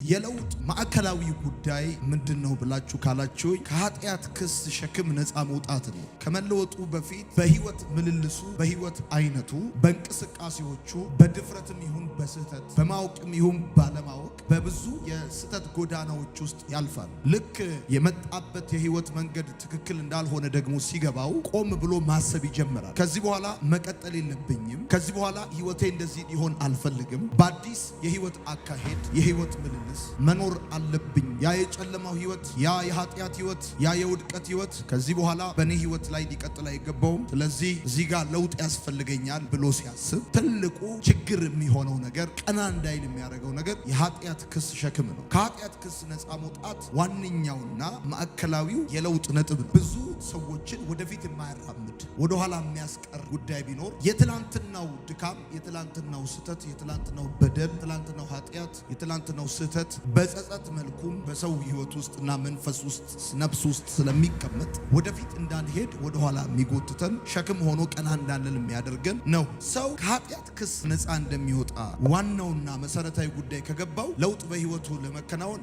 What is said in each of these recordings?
የለውጥ ማዕከላዊ ጉዳይ ምንድነው ብላችሁ ካላችሁ ከኃጢአት ክስ ሸክም ነፃ መውጣት ነው። ከመለወጡ በፊት በህይወት ምልልሱ በህይወት አይነቱ በእንቅስቃሴዎቹ በድፍረትም ይሁን በስህተት በማወቅም ይሁን ባለማወቅ በብዙ የስህተት ጎዳናዎች ውስጥ ያልፋል። ልክ የመጣበት የህይወት መንገድ ትክክል እንዳልሆነ ደግሞ ሲገባው ቆም ብሎ ማሰብ ይጀምራል። ከዚህ በኋላ መቀጠል የለብኝም፣ ከዚህ በኋላ ህይወቴ እንደዚህ ሊሆን አልፈልግም፣ በአዲስ የህይወት አካሄድ የህይወት ምልልስ መኖር አለብኝ። ያ የጨለማው ህይወት፣ ያ የኃጢአት ህይወት፣ ያ የውድቀት ህይወት ከዚህ በኋላ በእኔ ህይወት ላይ ሊቀጥል አይገባውም። ስለዚህ እዚህ ጋር ለውጥ ያስፈልገኛል ብሎ ሲያስብ ትልቁ ችግር የሚሆነው ነገር ቀና እንዳይል የሚያደርገው ነገር የኃጢአት ክስ ሸክም ነው። ከኃጢአት ክስ ነፃ መውጣት ዋነኛውና ማዕከላዊው የለውጥ ነጥብ ነው። ብዙ ሰዎችን ወደፊት የማያራምድ ወደኋላ የሚያስቀር ጉዳይ ቢኖር የትላንትናው ድካም፣ የትላንትናው ስህተት፣ የትላንትናው በደል፣ የትላንትናው ኃጢአት፣ የትላንትናው ስህተት በጸጸት መልኩም በሰው ህይወት ውስጥና መንፈስ ውስጥ ነፍስ ውስጥ ስለሚቀመጥ ወደፊት እንዳንሄድ ወደኋላ የሚጎትተን ሸክም ሆኖ ቀና እንዳንል የሚያደርገን ነው። ሰው ከኃጢአት ክስ ነፃ እንደሚወጣ ዋናውና መሰረታዊ ጉዳይ ከገባው ለውጥ በህይወቱ ለመከናወን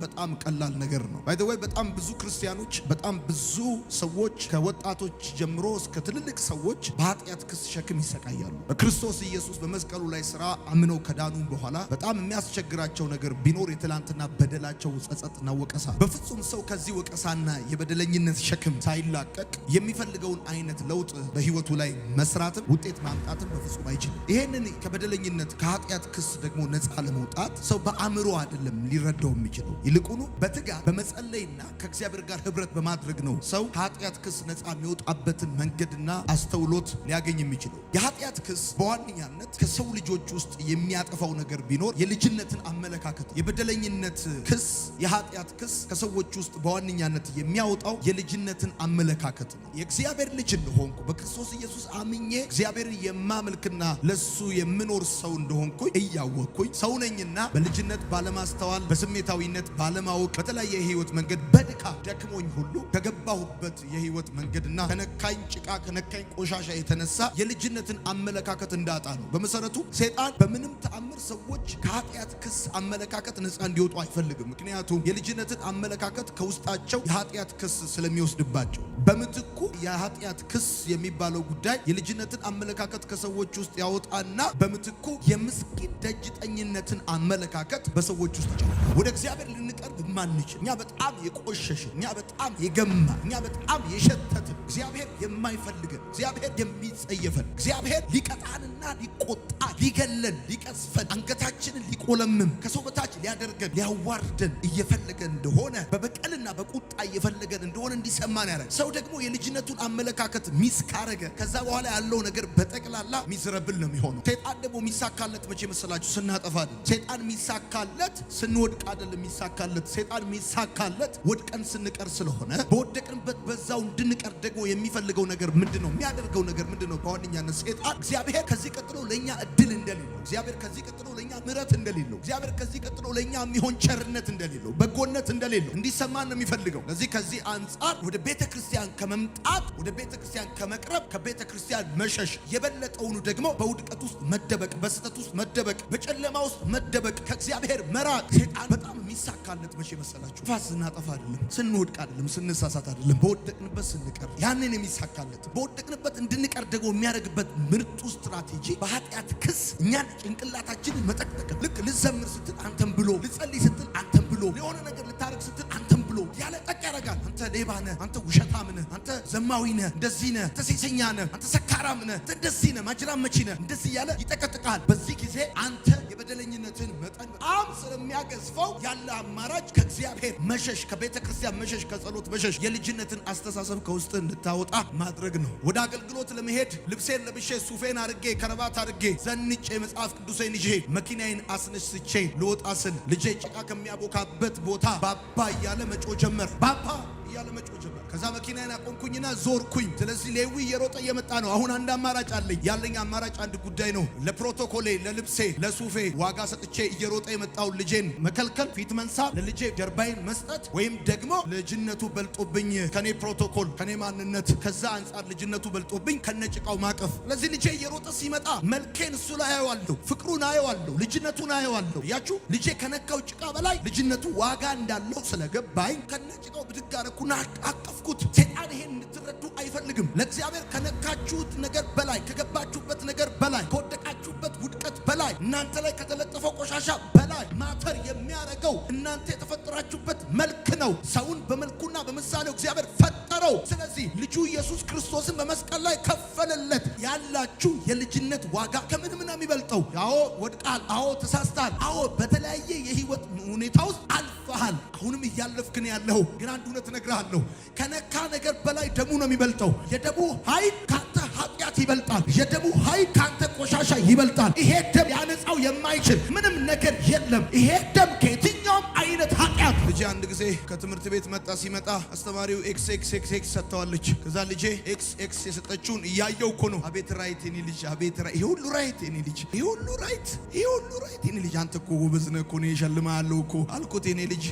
በጣም ቀላል ነገር ነው። ባይ ዘ ወይ በጣም ብዙ ክርስቲያኖች፣ በጣም ብዙ ሰዎች ከወጣቶች ጀምሮ እስከ ትልልቅ ሰዎች በኃጢአት ክስ ሸክም ይሰቃያሉ። በክርስቶስ ኢየሱስ በመስቀሉ ላይ ስራ አምነው ከዳኑ በኋላ በጣም የሚያስቸግራቸው ነገር ቢኖር የትላንትና በደላቸው ጸጸትና ወቀሳ። በፍጹም ሰው ከዚህ ወቀሳና የበደለኝነት ሸክም ሳይላቀቅ የሚፈልገውን አይነት ለውጥ በህይወቱ ላይ መስራትም ውጤት ማምጣትም በፍጹም አይችልም። ይሄንን ከበደለኝነት ከኃጢአት ክስ ደግሞ ነፃ ለመውጣት ሰው በአእምሮ አይደለም ሊረዳው የሚችለው፣ ይልቁኑ በትጋት በመጸለይና ከእግዚአብሔር ጋር ህብረት በማድረግ ነው ሰው ከኃጢአት ክስ ነፃ የሚወጣበትን መንገድና አስተውሎት ሊያገኝ የሚችለው። የኃጢአት ክስ በዋነኛነት ከሰው ልጆች ውስጥ የሚያጠፋው ነገር ቢኖር የልጅነትን አመለካከት። የበደለኝነት ክስ፣ የኃጢአት ክስ ከሰዎች ውስጥ በዋነኛነት የሚያወጣው የልጅነትን አመለካከት ነው። የእግዚአብሔር ልጅ እንደሆንኩ በክርስቶስ ኢየሱስ አምኜ እግዚአብሔርን የማመልክና ለሱ የምኖር ሰው እንደሆንኩኝ እያወቅኩኝ ሰው ነኝና በልጅነት ባለማስተዋል፣ በስሜታዊነት ባለማወቅ፣ በተለያየ የህይወት መንገድ በድካም ደክሞኝ ሁሉ ከገባሁበት የህይወት መንገድና ከነካኝ ጭቃ ከነካኝ ቆሻሻ የተነሳ የልጅነትን አመለካከት እንዳጣ ነው። በመሰረቱ ሰይጣን በምንም ተአምር ሰዎች ከኃጢአት ክስ አመለካከት ነፃ እንዲወጡ አይፈልግም። ምክንያቱም የልጅነትን አመለካከት ከውስጣቸው የኃጢአት ክስ ስለሚወስድባቸው። በምትኩ የኃጢአት ክስ የሚባለው ጉዳይ የልጅነትን አመለካከት ከሰዎች ውስጥ ያወጣና በምትኩ የምስኪን ደጅጠኝነትን አመለካከት በሰዎች ውስጥ ይጨምራል። ወደ እግዚአብሔር ልንቀርብ ማንችል፣ እኛ በጣም የቆሸሽን፣ እኛ በጣም የገማ፣ እኛ በጣም የሸተትን፣ እግዚአብሔር የማይፈልገን፣ እግዚአብሔር የሚጸየፈን፣ እግዚአብሔር ሊቀጣንና ሊቆጣ ሊገለን ሊቀስፈን አንገታችንን ሊቆለምም ከሰው በታች ሊያደርገን ሊያዋርደን እየፈለገን እንደሆነ በበቀልና በቁጣ እየፈለገን እንደሆነ እንዲሰማን ያደርግ። ሰው ደግሞ የልጅነቱን አመለካከት ሚስ ካረገ ከዛ በኋላ ያለው ነገር በጠቅላላ ሚዝረብል ነው የሚሆነው። ሰይጣን ደግሞ የሚሳካለት መቼ መሰላችሁ? ስናጠፋ አይደለም። ሰይጣን የሚሳካለት ስንወድቅ አይደለም የሚሳካለት። ሰይጣን የሚሳካለት ወድቀን ስንቀር ስለሆነ በወደቅንበት በዛው እንድንቀር ደግሞ የሚፈልገው ነገር ምንድነው? የሚያደርገው ነገር ምንድነው? በዋነኛነት ሰይጣን እግዚአብሔር ከዚህ ቀጥሎ ለኛ እድል እንደሌለው፣ እግዚአብሔር ከዚህ ቀጥሎ ለኛ ምሕረት እንደሌለው፣ እግዚአብሔር ከዚህ ቀጥሎ ለኛ የሚሆን ቸርነት እንደሌለው፣ በጎነት እንደሌለው እንዲሰማን ነው የሚፈልገው። ከዚህ አንጻር ወደ ቤተ ክርስቲያን ከመምጣት፣ ወደ ቤተ ክርስቲያን ከመቅረብ፣ ከቤተ ክርስቲያን መሸሽ፣ የበለጠውኑ ደግሞ በውድቀት ውስጥ መደበቅ፣ በስህተት ውስጥ መደበቅ፣ በጨለማ ውስጥ መደበቅ፣ ከእግዚአብሔር መራቅ። ሰይጣን በጣም የሚሳካለት መቼ መሰላችሁ? ጥፋት ስናጠፋ አይደለም፣ ስንወድቅ አይደለም፣ ስንሳሳት አይደለም፣ በወደቅንበት ስንቀር ያንን የሚሳካለት። በወደቅንበት እንድንቀር ደግሞ የሚያደርግበት ምርጡ ስትራቴጂ በኃጢአት ክስ እኛን ጭንቅላታችንን መጠቅጠቅ። ልክ ልዘምር ስትል አንተም ብሎ፣ ልጸልይ ስትል አንተም ብሎ፣ የሆነ ነገር ልታረግ ስትል አንተም ብሎ ያለ ጠቅ ያደርጋል። አንተ ሌባ ነህ፣ አንተ ውሸታም ነህ፣ አንተ ዘማዊ ነህ፣ እንደዚህ ነህ፣ አንተ ሴሰኛ ነህ፣ አንተ ሰካራም ነህ፣ አንተ እንደዚህ ነህ፣ ማጅራም መቺ ነህ፣ እንደዚህ እያለ ይጠቀጥቃል። በዚህ ጊዜ አንተ የበደለኝነትን መጠን በጣም ስለሚያገዝፈው ያለ አማራጭ ከእግዚአብሔር መሸሽ፣ ከቤተ ክርስቲያን መሸሽ፣ ከጸሎት መሸሽ፣ የልጅነትን አስተሳሰብ ከውስጥ እንድታወጣ ማድረግ ነው። ወደ አገልግሎት ለመሄድ ልብሴን ለብሼ ሱፌን አድርጌ ከረባት አድርጌ ዘንጬ መጽሐፍ ቅዱሴን ይዤ መኪናዬን አስነስቼ ልወጣ ስል ልጄ ጭቃ ከሚያቦካበት ቦታ ባባ እያለ መጮ ጀመረ። ባባ እያለ መጮህ ጀመረ። ከዛ መኪናዬን አቆምኩኝና ዞርኩኝ። ስለዚህ ሌዊ እየሮጠ እየመጣ ነው። አሁን አንድ አማራጭ አለኝ። ያለኝ አማራጭ አንድ ጉዳይ ነው። ለፕሮቶኮሌ፣ ለልብሴ፣ ለሱፌ ዋጋ ሰጥቼ እየሮጠ የመጣውን ልጄን መከልከል፣ ፊት መንሳት፣ ለልጄ ጀርባዬን መስጠት፣ ወይም ደግሞ ልጅነቱ በልጦብኝ ከኔ ፕሮቶኮል ከኔ ማንነት ከዛ አንጻር ልጅነቱ በልጦብኝ ከነጭቃው ማቀፍ። ስለዚህ ልጄ እየሮጠ ሲመጣ መልኬን እሱ ላይ አየዋለሁ፣ ፍቅሩን አየዋለሁ፣ ልጅነቱን አየዋለሁ። ያችሁ ልጄ ከነካው ጭቃ በላይ ልጅነቱ ዋጋ እንዳለው ስለገባኝ ከነጭቃው ብድግ አደረኩና አቀፍኩት። ሴጣን ይሄን እንድትረዱ አይፈልግም። ለእግዚአብሔር ከነካችሁት ነገር በላይ ከገባችሁበት ነገር በላይ ከወደቃችሁበት ውድቀት በላይ እናንተ ላይ ከተለጠፈው ቆሻሻ በላይ ማተር የሚያደርገው እናንተ የተፈጠራችሁበት መልክ ነው። ሰውን በመልኩና በምሳሌው እግዚአብሔር ፈጠረው። ስለዚህ ልጁ ኢየሱስ ክርስቶስን በመስቀል ላይ ከፈለለት። ያላችሁ የልጅነት ዋጋ ከምንም ነው የሚበልጠው። አዎ ወድቃል፣ አዎ ተሳስታል፣ አዎ በተለያየ የህይወት ሁኔታ ውስጥ አልፈሃል። አሁንም እያለፍክ ነው ያለው። ግን አንድ እውነት እነግርሃለሁ፣ ከነካ ነገር በላይ ደሙ ነው የሚበልጠው። የደሙ ኃይል ካንተ ኃጢአት ይበልጣል። የደሙ ኃይል ካንተ ቆሻሻ ይበልጣል። ይሄ ደም ያነጻው የማይችል ምንም ነገር የለም። ይሄ ደም ከየትኛውም አይነት ኃጢአት። ልጄ አንድ ጊዜ ከትምህርት ቤት መጣ። ሲመጣ አስተማሪው ኤክስ ኤክስ ኤክስ ኤክስ ሰጥተዋለች። ከዛ ልጄ ኤክስ ኤክስ የሰጠችውን እያየው እኮ ነው። አቤት ራይት የኔ ልጅ፣ አቤት ራይት፣ ይሄ ሁሉ ራይት የኔ ልጅ፣ ይሄ ሁሉ ራይት፣ ይሄ ሁሉ ራይት የኔ ልጅ፣ አንተ እኮ ጎበዝ ነህ እኮ ነው እሸልምሃለሁ እኮ አልኩት። የኔ ልጅ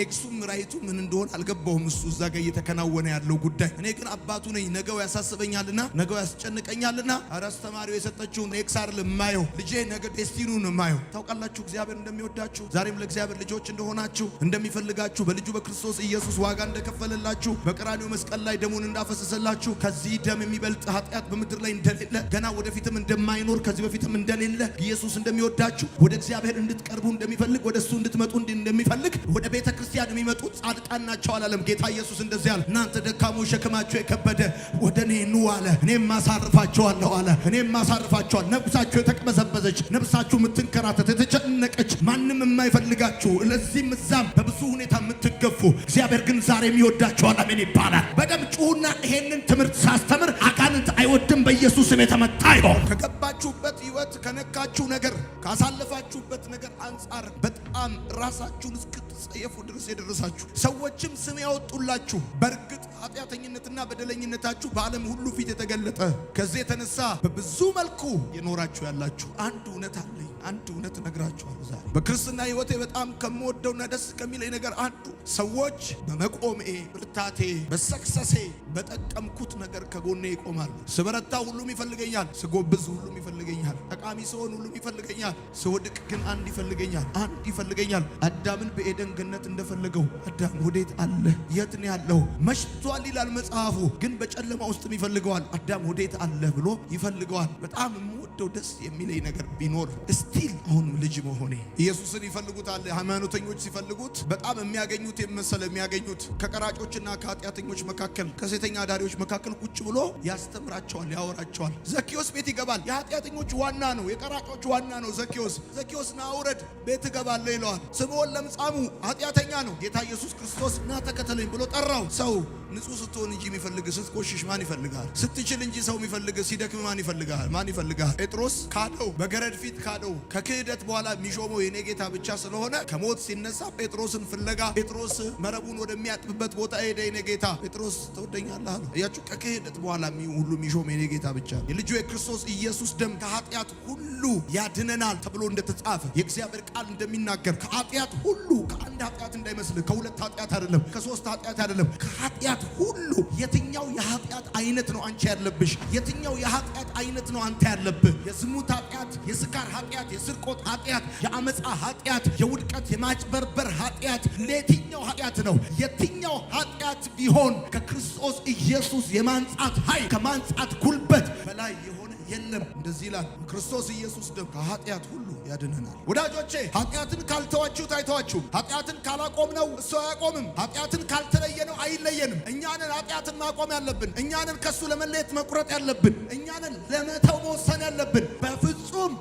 ኤክሱም ራይቱ ምን እንደሆነ አልገባውም። እሱ እዛ ጋር እየተከናወነ ያለው ጉዳይ፣ እኔ ግን አባቱ ነኝ። ነገው ያሳስበኛልና ነገው ያስጨንቀኛልና ኧረ አስተማሪው የሰጠችውን ኤክስ አይደለም የማየው፣ ልጄ ነገ ዴስቲኑን የማየው። ታውቃላችሁ እግዚአብሔር እንደሚወዳችሁ፣ ዛሬም ለእግዚአብሔር ልጆች እንደሆናችሁ፣ እንደሚፈልጋችሁ፣ በልጁ በክርስቶስ ኢየሱስ ዋጋ እንደከፈለላችሁ፣ በቀራንዮ መስቀል ላይ ደሙን እንዳፈሰሰላችሁ፣ ከዚህ ደም የሚበልጥ ኃጢአት በምድር ላይ እንደሌለ፣ ገና ወደፊትም እንደማይኖር፣ ከዚህ በፊትም እንደሌለ፣ ኢየሱስ እንደሚወዳችሁ፣ ወደ እግዚአብሔር እንድትቀርቡ እንደሚፈልግ፣ ወደ እሱ እንድትመጡ እንደሚፈልግ፣ ወደ ቤተ ክርስቲያን የሚመጡት ጻድቃን ናቸው አላለም ጌታ ኢየሱስ። እንደዚህ አለ፣ እናንተ ደካሞች ሸክማችሁ የከበደ ወደ እኔ ኑ አለ፣ እኔም ማሳርፋችኋለሁ አለ። እኔም ማሳርፋችኋል። ነፍሳችሁ የተቅበዘበዘች፣ ነፍሳችሁ የምትንከራተት፣ የተጨነቀች፣ ማንም የማይፈልጋችሁ፣ ለዚህም እዛም በብዙ ሁኔታ የምትገፉ፣ እግዚአብሔር ግን ዛሬም ይወዳችኋል። አሜን ይባላል። በደም ጩሁና ይሄንን ትምህርት ሳስተምር አጋንንት አይወድም፣ በኢየሱስ ስም የተመታ ይሁን። ከገባችሁበት ህይወት ከነካችሁ ነገር ካሳለፋችሁበት ነገር አንጻር በጣም ራሳችሁን እስክትጸየፉ ድረስ የደረሳችሁ ሰዎችም ስም ያወጡላችሁ፣ በእርግጥ ኃጢአተኝነትና በደለኝነታችሁ በዓለም ሁሉ ፊት የተገለጠ፣ ከዚህ የተነሳ በብዙ መልኩ የኖራችሁ ያላችሁ አንድ እውነት አለኝ። አንድ እውነት እነግራችኋለሁ ዛሬ በክርስትና ህይወቴ በጣም ከምወደውና ደስ ከሚለኝ ነገር አንዱ ሰዎች በመቆሜ ብርታቴ፣ በሰክሰሴ፣ በጠቀምኩት ነገር ከጎኔ ይቆማሉ። ስበረታ ሁሉም ይፈልገኛል፣ ስጎብዝ ሁሉም ይፈልገኛል፣ ጠቃሚ ስሆን ሁሉም ይፈልገኛል፣ ስወድቅ ግን አንድ ይፈልገኛል፣ አንድ ይፈልገኛል። አዳምን በኤደን ገነት እንደፈለገው አዳም ወዴት አለ? የት ነው ያለው? መሽቷል ይላል መጽሐፉ፣ ግን በጨለማ ውስጥም ይፈልገዋል። አዳም ወዴት አለ ብሎ ይፈልገዋል። በጣም የምወደው ደስ የሚለኝ ነገር ቢኖር ስቲል አሁንም ልጅ መሆኔ። ኢየሱስን ይፈልጉታል ሃይማኖተኞች ሲፈልጉት፣ በጣም የሚያገኙት የመሰለ የሚያገኙት ከቀራጮችና ከኃጢአተኞች መካከል ከሴተኛ አዳሪዎች መካከል ቁጭ ብሎ ያስተምራቸዋል፣ ያወራቸዋል። ዘኪዮስ ቤት ይገባል። የኃጢአተኞች ዋና ነው፣ የቀራጮች ዋና ነው ዘኪዮስ። ዘኪዮስ ና ውረድ ቤት እገባለሁ ይለዋል። ስምዖን ለምጻሙ ኃጢአተኛ ነው። ጌታ ኢየሱስ ክርስቶስ ና ተከተለኝ ብሎ ጠራው። ሰው ንጹህ ስትሆን እንጂ የሚፈልግ ስትቆሽሽ ማን ይፈልጋል? ስትችል እንጂ ሰው የሚፈልግ ሲደክም ማን ይፈልጋል? ማን ይፈልጋል? ጴጥሮስ ካደው፣ በገረድ ፊት ካደው። ከክህደት በኋላ የሚሾመው የኔ ጌታ ብቻ ስለሆነ ከሞት ሲነሳ ጴጥሮስን ፍለጋ ጴጥሮስ መረቡን ወደሚያጥብበት ቦታ ሄደ። የኔ ጌታ ጴጥሮስ ትወደኛለህ አለው። እያችሁ ከክህደት በኋላ ሁሉ የሚሾም የኔ ጌታ ብቻ። የልጁ የክርስቶስ ኢየሱስ ደም ከኃጢአት ሁሉ ያድነናል ተብሎ እንደተጻፈ የእግዚአብሔር ቃል እንደሚናገር ከኃጢአት ሁሉ፣ ከአንድ ኃጢአት እንዳይመስልህ፣ ከሁለት ኃጢአት አይደለም፣ ከሶስት ኃጢአት አይደለም፣ ከኃጢአት ሁሉ። የትኛው የኃጢአት አይነት ነው አንቺ ያለብሽ? የትኛው የኃጢአት አይነት ነው አንተ ያለብህ? የዝሙት ኃጢአት፣ የስካር ኃጢአት፣ የስርቆት ኃጢአት፣ የአመፃ ኃጢአት፣ የውድቀት የማጭበርበር ኃጢአት፣ ለየትኛው ኃጢአት ነው? የትኛው ኃጢአት ቢሆን ከክርስቶስ ኢየሱስ የማንጻት ኃይል ከማንጻት ጉልበት በላይ የሆነ የለም። እንደዚህ ይላል ክርስቶስ ኢየሱስ ደም ከኃጢአት ሁሉ ያድነናል። ወዳጆቼ ኃጢአትን ካልተዋችሁት አይተዋችሁም። ኃጢአትን ካላቆምነው እሱ አያቆምም። ኃጢአትን ካልተለየነው አይለየንም። እኛንን ኃጢአትን ማቆም ያለብን፣ እኛንን ከሱ ለመለየት መቁረጥ ያለብን፣ እኛንን ለመተው መወሰን ያለብን። በፍጹም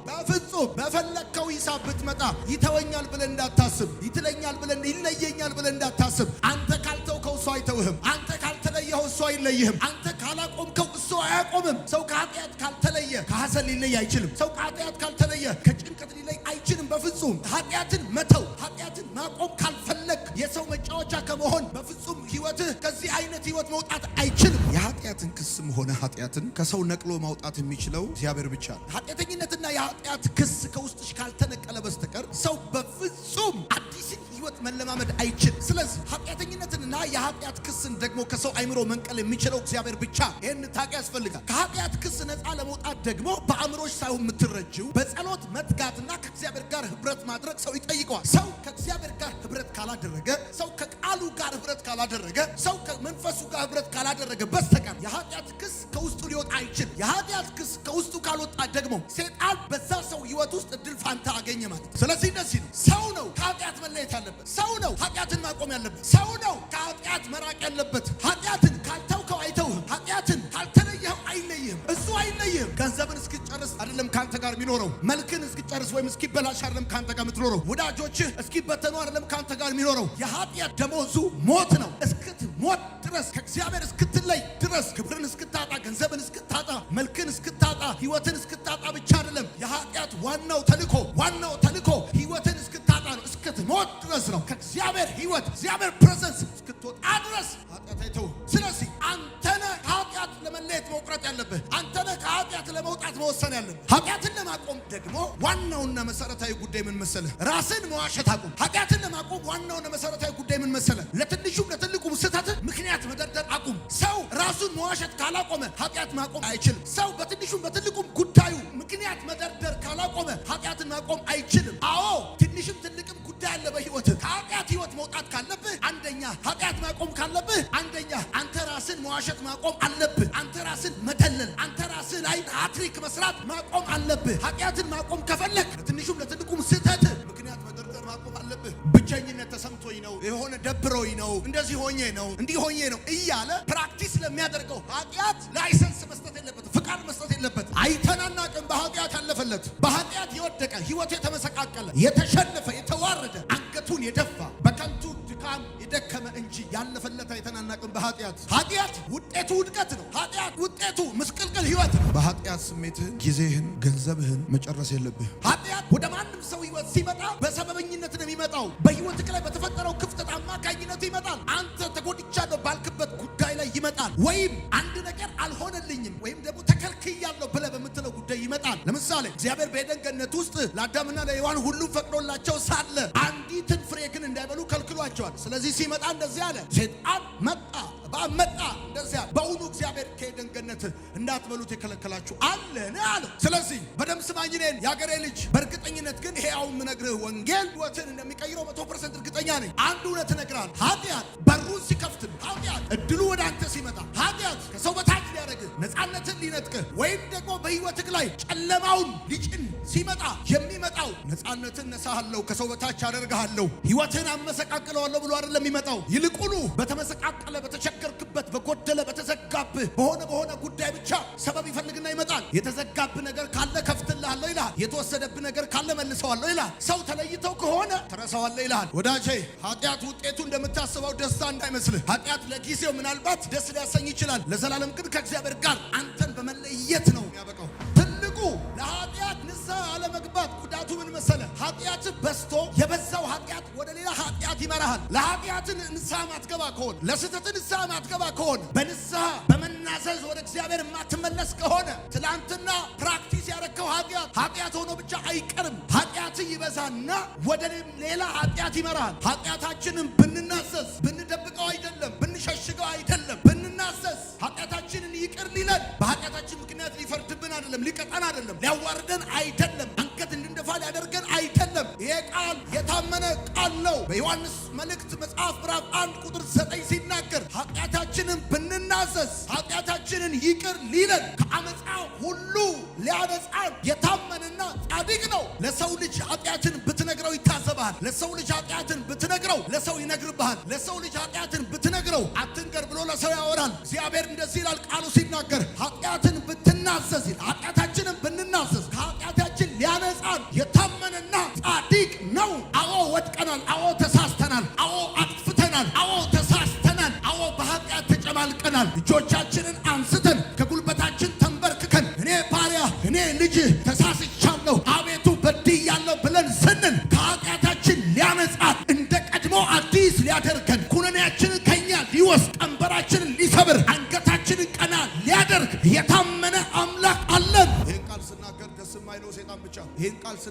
በፈለግከው ሂሳብ ብትመጣ ይተወኛል ብለን እንዳታስብ፣ ይትለኛል ብለን ይለየኛል ብለን እንዳታስብ። አንተ ካልተውከው እሱ አይተውህም። አንተ ካልተለየኸው እሱ አይለይህም። አንተ ካላቆምከው እሱ አያቆምም። ሰው ከኃጢአት ካልተለየ ከሐዘን ሊለይ አይችልም። ሰው ከኃጢአት ካልተለየ ከጭንቀት ሊለይ አይችልም። በፍጹም ኃጢአትን መተው፣ ኃጢአትን ማቆም ካልፈለግ፣ የሰው መጫወቻ መጫወቻ ከመሆን በፍጹም ህይወትህ ከዚህ አይነት ህይወት መውጣት አይችልም። የኃጢአትን ክስም ሆነ ኃጢአትን ከሰው ነቅሎ ማውጣት የሚችለው እግዚአብሔር ብቻ ነው። ኃጢአተኝነትና የኃጢአት ክስ ከውስጥሽ ካልተነቀለ በስተቀር ሰው በፍጹም አዲስን ህይወት መለማመድ አይችልም። ስለዚህ ኃጢአተኝነትንና የኃጢአት ክስን ደግሞ ከሰው አይምሮ መንቀል የሚችለው እግዚአብሔር ብቻ። ይህን ታውቂ ያስፈልጋል። ከኃጢአት ክስ ነፃ ለመውጣት ደግሞ በአእምሮሽ ሳይሆን የምትረጂው በጸሎት መትጋትና ከእግዚአብሔር ጋር ህብረት ማድረግ ሰው ይጠይቀዋል። ሰው ከእግዚአብሔር ጋር ህብረት ካላደረገ፣ ሰው ከቃሉ ጋር ህብረት ካላደረገ፣ ሰው ከመንፈሱ ጋር ህብረት ካላደረገ በስተቀር የኃጢአት ክስ ከውስጡ ሊወጣ አይችልም። የኃጢአት ክስ ከውስጡ ካልወጣ ደግሞ ሰይጣን በዛ ሰው ህይወት ውስጥ እድል ፋንታ አገኘ ማለት ነው። ስለዚህ እንደዚህ ነው። ሰው ነው ከኃጢአት መለየት ያለበት። ሰው ነው ኃጢአትን ማቆም ያለበት። ሰው ነው ከኃጢአት መራቅ ያለበት። ኃጢአትን ካልተውከው አይተውህም። ኃጢአትን ካልተለየኸው አይለይህም። እሱ አይለይህም። ገንዘብን እስክጨርስ አይደለም ካንተ ጋር የሚኖረው። መልክን እስክጨርስ ወይም እስኪበላሽ አይደለም ካንተ ጋር የምትኖረው። ወዳጆችህ እስኪበተኑ አይደለም ካንተ ጋር የሚኖረው። የኃጢአት ደሞዙ ሞት ነው። እስክትሞት ድረስ ከእግዚአብሔር እስክትለይ ድረስ ክብርን እስክታጣ፣ ገንዘብን እስክታጣ፣ መልክን እስክታጣ፣ ህይወትን እስክታጣ ብቻ አይደለም። የኃጢአት ዋናው ተልእኮ ህይወትን እስክታጣ ነው። እስክትሞት ድረስ ነው። ከእግዚአብሔር ህይወት እግዚአብሔር ፕሬዘንስ እስክትወጣ ድረስ ኃጢአት አይተውም። ስለዚህ አንተነ ከኃጢአት ለመለየት መቁረጥ ያለብህ፣ አንተነ ከኃጢአት ለመውጣት መወሰን ያለብህ። ኃጢአትን ለማቆም ደግሞ ዋናውና መሰረታዊ ጉዳይ ምን መሰለህ? ራስን መዋሸት አቁም። ኃጢአትን ለማቆም ዋናውና መሰረታዊ ጉዳይ ምን መሰለህ? ለትንሹም ለትልቁም ስህተት ምክንያት መደርደር አቁም። ሰው ራሱን መዋሸት ካላቆመ ኃጢአት ማቆም አይችልም። ሰው በትንሹም በትልቁም ጉዳዩ ምክንያት መደርደር ካላቆመ ኃጢአትን ማቆም አይችልም። አዎ ትንሽም ትልቅም ጉዳይ አለ በህይወትህ። ከኃጢአት ህይወት መውጣት ካለብህ አንደኛ ኃጢአት ማቆም ካለብህ አንደኛ አንተ ራስን መዋሸት ማቆም አለብህ። አንተ ራስን መደለል፣ አንተ ራስህ ላይ ሃትሪክ መስራት ማቆም አለብህ። ኃጢአትን ማቆም ከፈለክ ለትንሹም ለትልቁም ስህተት ምክንያት መደርደር ማቆም አለብህ። ብቸኝነት ተሰምቶኝ ነው፣ የሆነ ደብሮኝ ነው፣ እንደዚህ ሆኜ ነው፣ እንዲህ ሆኜ ነው እያለ ፕራክቲስ ለሚያደርገው ኃጢአት ላይሰንስ መስጠት የለበትም፣ ፍቃድ መስጠት የለበትም። አይተናናቅም። በኃጢአት ያለፈለት፣ በኃጢአት የወደቀ ህይወቱ የተመሰቃቀለ፣ የተሸነፈ፣ የተዋረደ፣ አንገቱን የደፋ፣ በከንቱ ድካም የደከመ እንጂ ያለፈለት አይተናናቅም። ኃጢአት ውጤቱ ውድቀት ነው። ኃጢአት ውጤቱ ምስቅልቅል ህይወት ነው። በኃጢአት ስሜትህን፣ ጊዜህን፣ ገንዘብህን መጨረስ የለብህ። ኃጢአት ወደ ማንም ሰው ህይወት ሲመጣ በሰበበኝነት ነው የሚመጣው። በህይወትህ ላይ በተፈጠረው ክፍተት አማካኝነት ይመጣል። አንተ ተጎድቻለሁ ባልክበት ጉዳይ ላይ ይመጣል። ወይም አንድ ነገር አልሆነልኝም ወይም ደግሞ ተከልክያለሁ ብለህ በምትለው ጉዳይ ይመጣል። ለምሳሌ እግዚአብሔር በኤደን ገነት ውስጥ ለአዳምና ለሔዋን ሁሉም ፈቅዶላቸው ሳለ አንዲትን ፍሬ ግን እንዳይበሉ ከልክሏቸዋል። ስለዚህ ሲመጣ እንደዚህ አለ። ሰይጣን መጣ እንደዚህ አለ። በእውኑ እግዚአብሔር ከኤደን ገነት እንዳትበሉት የከለከላችሁ አለን አለ። ስለዚህ በደም ስማኝ እኔን የአገሬ ልጅ፣ በእርግጠኝነት ግን ይሄ አሁን የምነግርህ ወንጌል ህይወትን እንደሚቀይረው 100% እርግጠኛ ነኝ። አንድ እውነት እነግርሃለሁ። ኃጢአት በሩን ሲከፍት፣ ኃጢአት እድሉ ወደ አንተ ሲመጣ፣ ኃጢአት ከሰው በታች ሊያደርግህ፣ ነፃነትን ሊነጥቅህ ወይም ደግሞ በህይወትህ ላይ ጨለማውን ሊጭን ሲመጣ የሚመጣው ነፃነትን ነሳሃለሁ፣ ከሰው በታች አደርግሃለሁ፣ ህይወትን አመሰቃቅለዋለሁ ብሎ አይደለም የሚመጣው። ይልቁኑ በተመሰቃቀለ፣ በተቸገርክበት፣ በጎደለ፣ በተዘጋብህ በሆነ ጉዳይ ብቻ ሰበብ ይፈልግና ይመጣል። የተዘጋብህ ነገር ካለ ከፍትልሃለሁ ይልሃል። የተወሰደብህ ነገር ካለ መልሰዋለሁ ይልሃል። ሰው ተለይተው ከሆነ ተረሳዋለህ ይልሃል። ወዳጄ ኃጢአት ውጤቱ እንደምታስበው ደስታ እንዳይመስልህ። ኃጢአት ለጊዜው ምናልባት ደስ ሊያሰኝ ይችላል። ለዘላለም ግን ከእግዚአብሔር ጋር አንተን በመለየት ነው የሚያበቃው። ትልቁ ለኃጢአት ንስሐ አለመግባት ጉዳቱ ምን መሰለ? ኃጢአት በዝቶ የበዛው ኃጢአት ወደ ሌላ ኃጢአት ይመራሃል። ለኃጢአትን ንስሐ ማትገባ ከሆነ፣ ለስህተት ንስሐ ማትገባ ከሆነ፣ በንስሐ በመናዘዝ ወደ እግዚአብሔር የማትመለስ ከሆነ ትላንትና ፕራክቲስ ያደረከው ኃጢአት ሆኖ ብቻ አይቀርም። ኃጢአት ይበዛና ወደ ሌላ ኃጢአት ይመራሃል። ኃጢአታችንን ብንናዘዝ፣ ብንደብቀው አይደለም፣ ብንሸሽገው አይደለም፣ ብንናዘዝ ኃጢአታችንን ይቅር ሊለን፣ በኃጢአታችን ምክንያት ሊፈርድብን አይደለም፣ ሊቀጣን አይደለም፣ ሊያዋርደን አይደለም፣ አንገት እንድንደፋ ሊያደርገን አይደለም። ይሄ ቃል የታመነ ቃል ነው። በዮሐንስ መልእክት መጽሐፍ ምዕራፍ 1 ቁጥር 9 ሲናገር ኃጢአታችንን ብንናዘዝ ኃጢአታችንን ይቅር ሊለን ከአመፃ ሁሉ ሊያነጻን የታመነና ጻድቅ ነው። ለሰው ልጅ ኃጢአትን ብትነግረው ይታዘብሃል። ለሰው ልጅ ኃጢአትን ብትነግረው ለሰው ይነግርብሃል። ለሰው ልጅ ኃጢአትን ብትነግረው አትንገር ብሎ ለሰው ያወራል። እግዚአብሔር እንደዚህ ይላል ቃሉ ሲናገር ኃጢአትን ብትናዘዝ፣ ኃጢአታችንን ብንናዘዝ ከኃጢአታችን ሊያነጻን የታመነና ጻድቅ ነው። አዎ ወድቀናል፣ አዎ ተሳስተናል፣ አዎ አጥፍተናል፣ አዎ ተሳስተናል፣ አዎ በኃጢአት ተጨማልቀናል። ልጆቻችንን አንስተን ከጉልበታችን ተንበርክከን እኔ ባሪያ፣ እኔ ልጅ ተሳስቻለሁ፣ አቤቱ በድያለሁ ብለን ስንል ከኃጢአታችን ሊያነጻን እንደ ቀድሞ አዲስ ሊያደርገን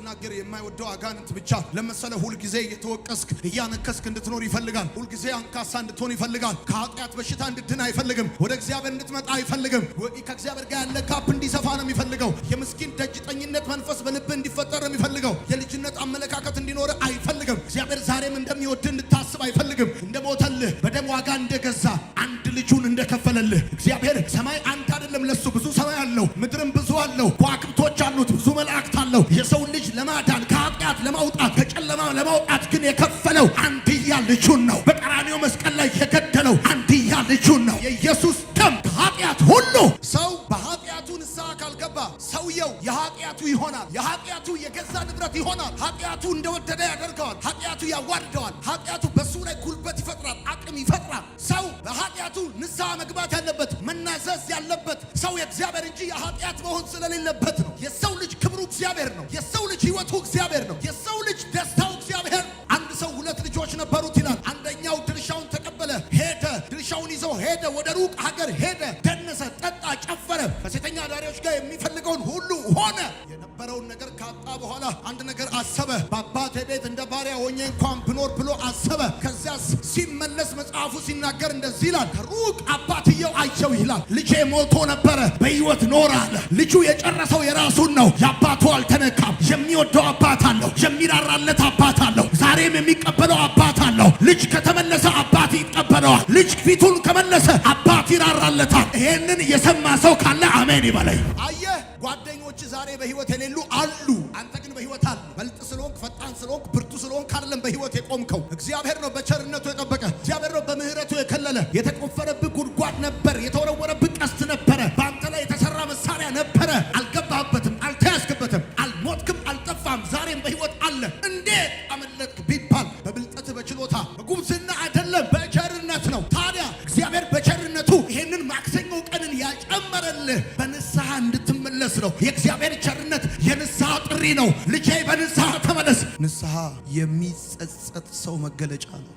ስናገር የማይወደው አጋንንት ብቻ ለመሰለ ሁልጊዜ እየተወቀስክ እያነከስክ እንድትኖር ይፈልጋል። ሁልጊዜ አንካሳ እንድትሆን ይፈልጋል። ከኃጢአት በሽታ እንድድን አይፈልግም። ወደ እግዚአብሔር እንድትመጣ አይፈልግም። ከእግዚአብሔር ጋር ያለ ጋፕ እንዲሰፋ ነው የሚፈልገው። የምስኪን ደጅጠኝነት መንፈስ በልብህ እንዲፈጠር ነው የሚፈልገው። የልጅነት አመለካከት እንዲኖር አይፈልግም። እግዚአብሔር ዛሬም እንደሚወድህ እንድታስብ አይፈልግም። እንደሞተልህ በደም ዋጋ እንደገዛ አንድ ልጁን እንደከፈለልህ እግዚአብሔር ሰማይ አንተ አይደለም ለሱ ብዙ ሰማይ አለው፣ ምድርም ብዙ አለው፣ ከዋክብቶች አሉት፣ ብዙ መላእክት አለው። የሰው ልጅ ለማዳን ከኃጢአት ለማውጣት ከጨለማ ለማውጣት ግን የከፈለው አንድያ ልጁን ነው። በቀራንዮ መስቀል ላይ የገደለው አንድያ ልጁን ነው። የኢየሱስ ደም ከኃጢአት ሁሉ ሰው በኃጢአቱ ንስሐ ካልገባ ሰውየው የኃጢአቱ ይሆናል። የኃጢአቱ የገዛ ንብረት ይሆናል። ኃጢአቱ እንደወደደ ያደርገዋል። ኃጢአቱ ያዋርደዋል። ኃጢአቱ በሱ ላይ ጉልበት ይፈጥራል፣ አቅም ይፈጥራል። ሰው በኃጢአቱ ንስሐ መግባት ያለበት መናዘዝ ያለበት ሰው የእግዚአብሔር እንጂ የኃጢአት መሆን ስለሌለበት ነው። የሰው ልጅ ክብሩ እግዚአብሔር ነው። የሰው ልጅ ሕይወቱ እግዚአብሔር ነው። የሰው ልጅ ደስታው እግዚአብሔር። አንድ ሰው 2 ልጆች ነበሩት ይላል። አንደኛው ድርሻውን ተቀበለ፣ ሄደ፣ ድርሻውን ይዞ ሄደ፣ ወደ ሩቅ ሀገር ሄደ፣ ደነሰ፣ ጠጣ፣ ጨፈረ፣ ከሴተኛ አዳሪዎች ጋር የሚፈልገውን ሁሉ ሆነ። የነበረውን ነገር ካጣ በኋላ አንድ ነገር አሰበ። በአባቴ ቤት እንደ ባሪያ ሆኜ እንኳን ብኖር ብሎ አሰበ። ከዚያስ ሲመለስ መጽሐፉ ሲናገር እንደዚህ ይላል። ከሩቅ አባትየው አየው ይላል። ልጄ ሞቶ ነበረ በሕይወት ኖረ አለ። ልጁ የጨረሰው የራሱን ነው። የአባቱ አልተነካም። የሚወደው አባት አለው። የሚራራለት አባት አለው። ዛሬም የሚቀበለው አባት አለው። ልጅ ከተመለሰ አባት ይቀበለዋል። ልጅ ፊቱን ከመለሰ አባት ይራራለታል። ይሄንን የሰማ ሰው ካለ አሜን ይበለኝ። አየህ ጓደኞች ዛሬ በሕይወት የሌሉ አሉ። አንተ ግን በሕይወት አሉ። በልጥ ስለሆንክ፣ ፈጣን ስለሆንክ፣ ብርቱ ስለሆንክ አይደለም በሕይወት የቆምከው። እግዚአብሔር ነው በቸርነቱ የጠበቀ። እግዚአብሔር ነው በምህረቱ የከለለ። የተቆፈረብህ ጉድጓድ ነበር። የተወረወረብህ ቀስት ነበረ። በአንተ ላይ የተሰራ መሳሪያ ነበረ። አልገባህበትም፣ አልተያዝክበትም፣ አልሞትክም፣ አልጠፋም። ዛሬም በሕይወት አለ። እንዴት አመለጥክ ቢባል በብልጠት በችሎታ በጉብዝና አይደለም፣ በቸርነት ነው። ታዲያ እግዚአብሔር በቸርነቱ ይሄንን ማክሰኞ ቀንን ያጨመረልህ በንስሐ እንድትመለስ ነው። የእግዚአብሔር ቸርነት የንስሐ ጥሪ ነው። ልጄ በንስሐ ተመለስ። ንስሐ የሚጸጸት ሰው መገለጫ ነው።